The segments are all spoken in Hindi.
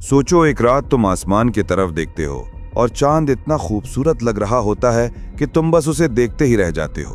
सोचो एक रात तुम आसमान की तरफ देखते हो और चांद इतना खूबसूरत लग रहा होता है कि तुम बस उसे देखते ही रह जाते हो,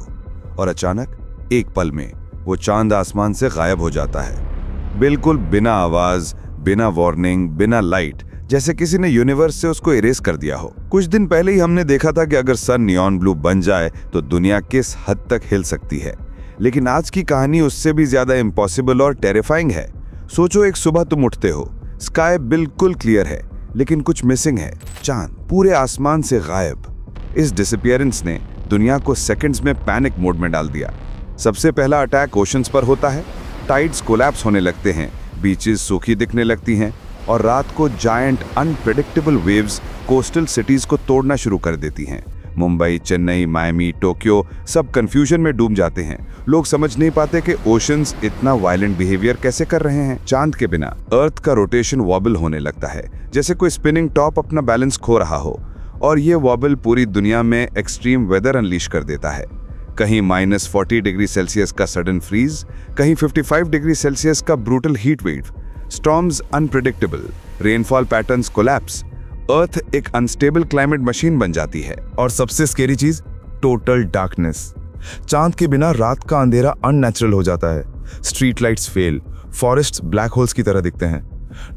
और अचानक एक पल में वो चांद आसमान से गायब हो जाता है, बिल्कुल बिना आवाज, बिना वार्निंग, बिना लाइट, जैसे किसी ने यूनिवर्स से उसको इरेज कर दिया हो। कुछ दिन पहले ही हमने देखा था कि अगर सन नियॉन ब्लू बन जाए तो दुनिया किस हद तक हिल सकती है, लेकिन आज की कहानी उससे भी ज्यादा इम्पॉसिबल और टेरिफाइंग है। सोचो एक सुबह तुम उठते हो, स्काई बिल्कुल क्लियर है, लेकिन कुछ मिसिंग है। चांद पूरे आसमान से गायब। इस डिसअपीयरेंस ने दुनिया को सेकंड्स में पैनिक मोड में डाल दिया। सबसे पहला अटैक ओशंस पर होता है। टाइड्स कोलैप्स होने लगते हैं, बीचेस सूखी दिखने लगती हैं और रात को giant unpredictable waves coastal cities को तोड़ना शुरू कर देती हैं। मुंबई, चेन्नई, मायामी, टोक्यो सब कंफ्यूजन में डूब जाते हैं। लोग समझ नहीं पाते कि ओशंस इतना वायलेंट बिहेवियर कैसे कर रहे हैं। चांद के बिना अर्थ का रोटेशन वॉबल होने लगता है, जैसे कोई स्पिनिंग टॉप अपना बैलेंस खो रहा हो, और ये वॉबल पूरी दुनिया में एक्सट्रीम वेदर अनलीश कर देता है। कहीं -40 डिग्री सेल्सियस का सडन फ्रीज, कहीं 55 डिग्री सेल्सियस का brutal heat wave, storms unpredictable, rainfall patterns collapse. Earth एक अनस्टेबल क्लाइमेट मशीन बन जाती है। और सबसे स्केरी चीज, टोटल डार्कनेस। चांद के बिना रात का अंधेरा अननेचुरल हो जाता है। Street lights fail, forests black holes की तरह दिखते हैं।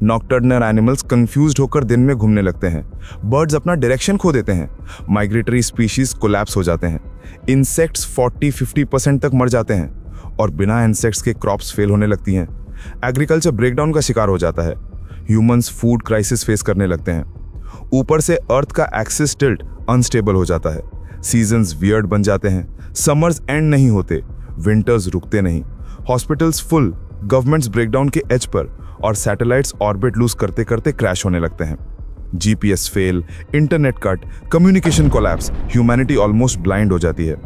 नॉकटर्नल एनिमल्स कंफ्यूज्ड होकर दिन में घूमने लगते हैं। बर्ड्स अपना डायरेक्शन खो देते हैं। माइग्रेटरी स्पीशीज कोलैप्स हो जाते हैं। इंसेक्ट्स 40-50% तक मर जाते हैं, और बिना इंसेक्ट्स के क्रॉप्स फेल होने लगती हैं। एग्रीकल्चर ब्रेकडाउन का शिकार हो जाता है। ह्यूमंस फूड क्राइसिस फेस करने लगते हैं। ऊपर से अर्थ का एक्सिस टिल्ट अनस्टेबल हो जाता है। सीजन्स वियर्ड बन जाते हैं। समर्स एंड नहीं होते, विंटर्स रुकते नहीं। हॉस्पिटल्स फुल, गवर्नमेंट्स ब्रेकडाउन के एज पर, और सैटेलाइट्स ऑर्बिट लूज करते करते क्रैश होने लगते हैं। GPS fail, internet cut, communication collapse, humanity almost blind हो जाती है।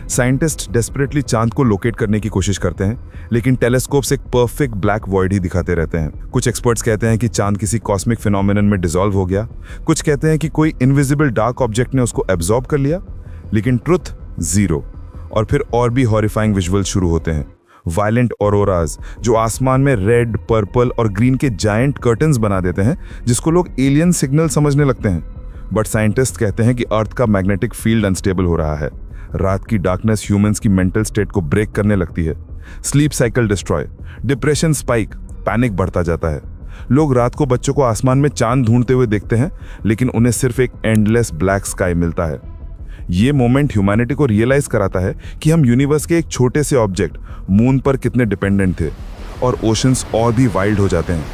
साइंटिस्ट डेस्परेटली चांद को लोकेट करने की कोशिश करते हैं, लेकिन टेलीस्कोप्स एक परफेक्ट ब्लैक वॉइड ही दिखाते रहते हैं। कुछ एक्सपर्ट्स कहते हैं कि चांद किसी कॉस्मिक फिनोमिनन में डिसॉल्व हो गया। कुछ कहते हैं कि कोई इनविजिबल डार्क ऑब्जेक्ट ने उसको एब्जॉर्ब कर लिया, लेकिन ट्रुथ जीरो। और फिर और भी हॉरिफाइंग विजुअल शुरू होते हैं। वायलेंट ऑरोराज जो आसमान में रेड, पर्पल और ग्रीन के जायंट कर्टन्स बना देते हैं, जिसको लोग एलियन सिग्नल समझने लगते हैं। बट साइंटिस्ट कहते हैं कि अर्थ का मैग्नेटिक फील्ड अनस्टेबल हो रहा है। रात की डार्कनेस ह्यूमंस की मेंटल स्टेट को ब्रेक करने लगती है। Sleep cycle destroy, depression spike, panic बढ़ता जाता है। लोग रात को बच्चों को आसमान में चांद ढूंढते हुए देखते हैं, लेकिन उन्हें सिर्फ एक एंडलेस ब्लैक स्काई मिलता है। ये मोमेंट ह्यूमैनिटी को रियलाइज कराता है कि हम यूनिवर्स के एक छोटे से ऑब्जेक्ट मून पर कितने डिपेंडेंट थे, और ओशंस और भी वाइल्ड हो जाते हैं।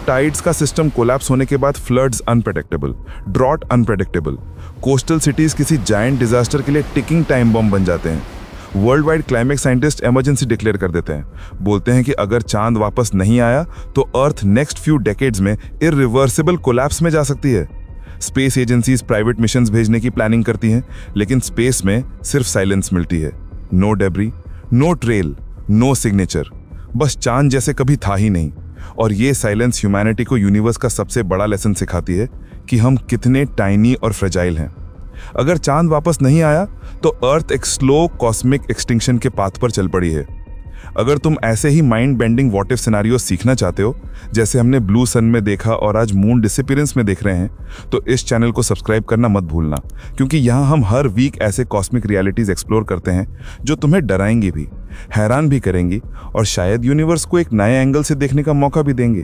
टाइड्स का सिस्टम कोलैप्स होने के बाद floods unpredictable, drought unpredictable, coastal cities किसी जायंट डिजास्टर के लिए टिकिंग टाइम बम बन जाते हैं। World wide climate scientist emergency declare कर देते हैं। बोलते हैं कि अगर चांद वापस नहीं आया तो अर्थ नेक्स्ट फ्यू डेकेड्स में इरिवर्सिबल कोलैप्स में जा सकती है। स्पेस एजेंसीज प्राइवेट मिशंस भेजने की प्लानिंग करती हैं, लेकिन स्पेस में सिर्फ साइलेंस मिलती है। No debris, no trail, no signature, बस चांद जैसे कभी था ही नहीं। और ये साइलेंस ह्यूमैनिटी को यूनिवर्स का सबसे बड़ा लेसन सिखाती है कि हम कितने टाइनी और फ्रेजाइल हैं। अगर चांद वापस नहीं आया तो अर्थ एक स्लो कॉस्मिक एक्सटिंक्शन के पाथ पर चल पड़ी है। अगर तुम ऐसे ही mind bending what if scenario सीखना चाहते हो, जैसे हमने ब्लू सन में देखा और आज मून डिसअपीयरेंस में देख रहे हैं, तो इस चैनल को सब्सक्राइब करना मत भूलना, क्योंकि यहाँ हम हर वीक ऐसे कॉस्मिक रियलिटीज एक्सप्लोर करते हैं जो तुम्हें डराएंगी भी, हैरान भी करेंगी, और शायद यूनिवर्स को एक नए एंगल से देखने का मौका भी देंगे।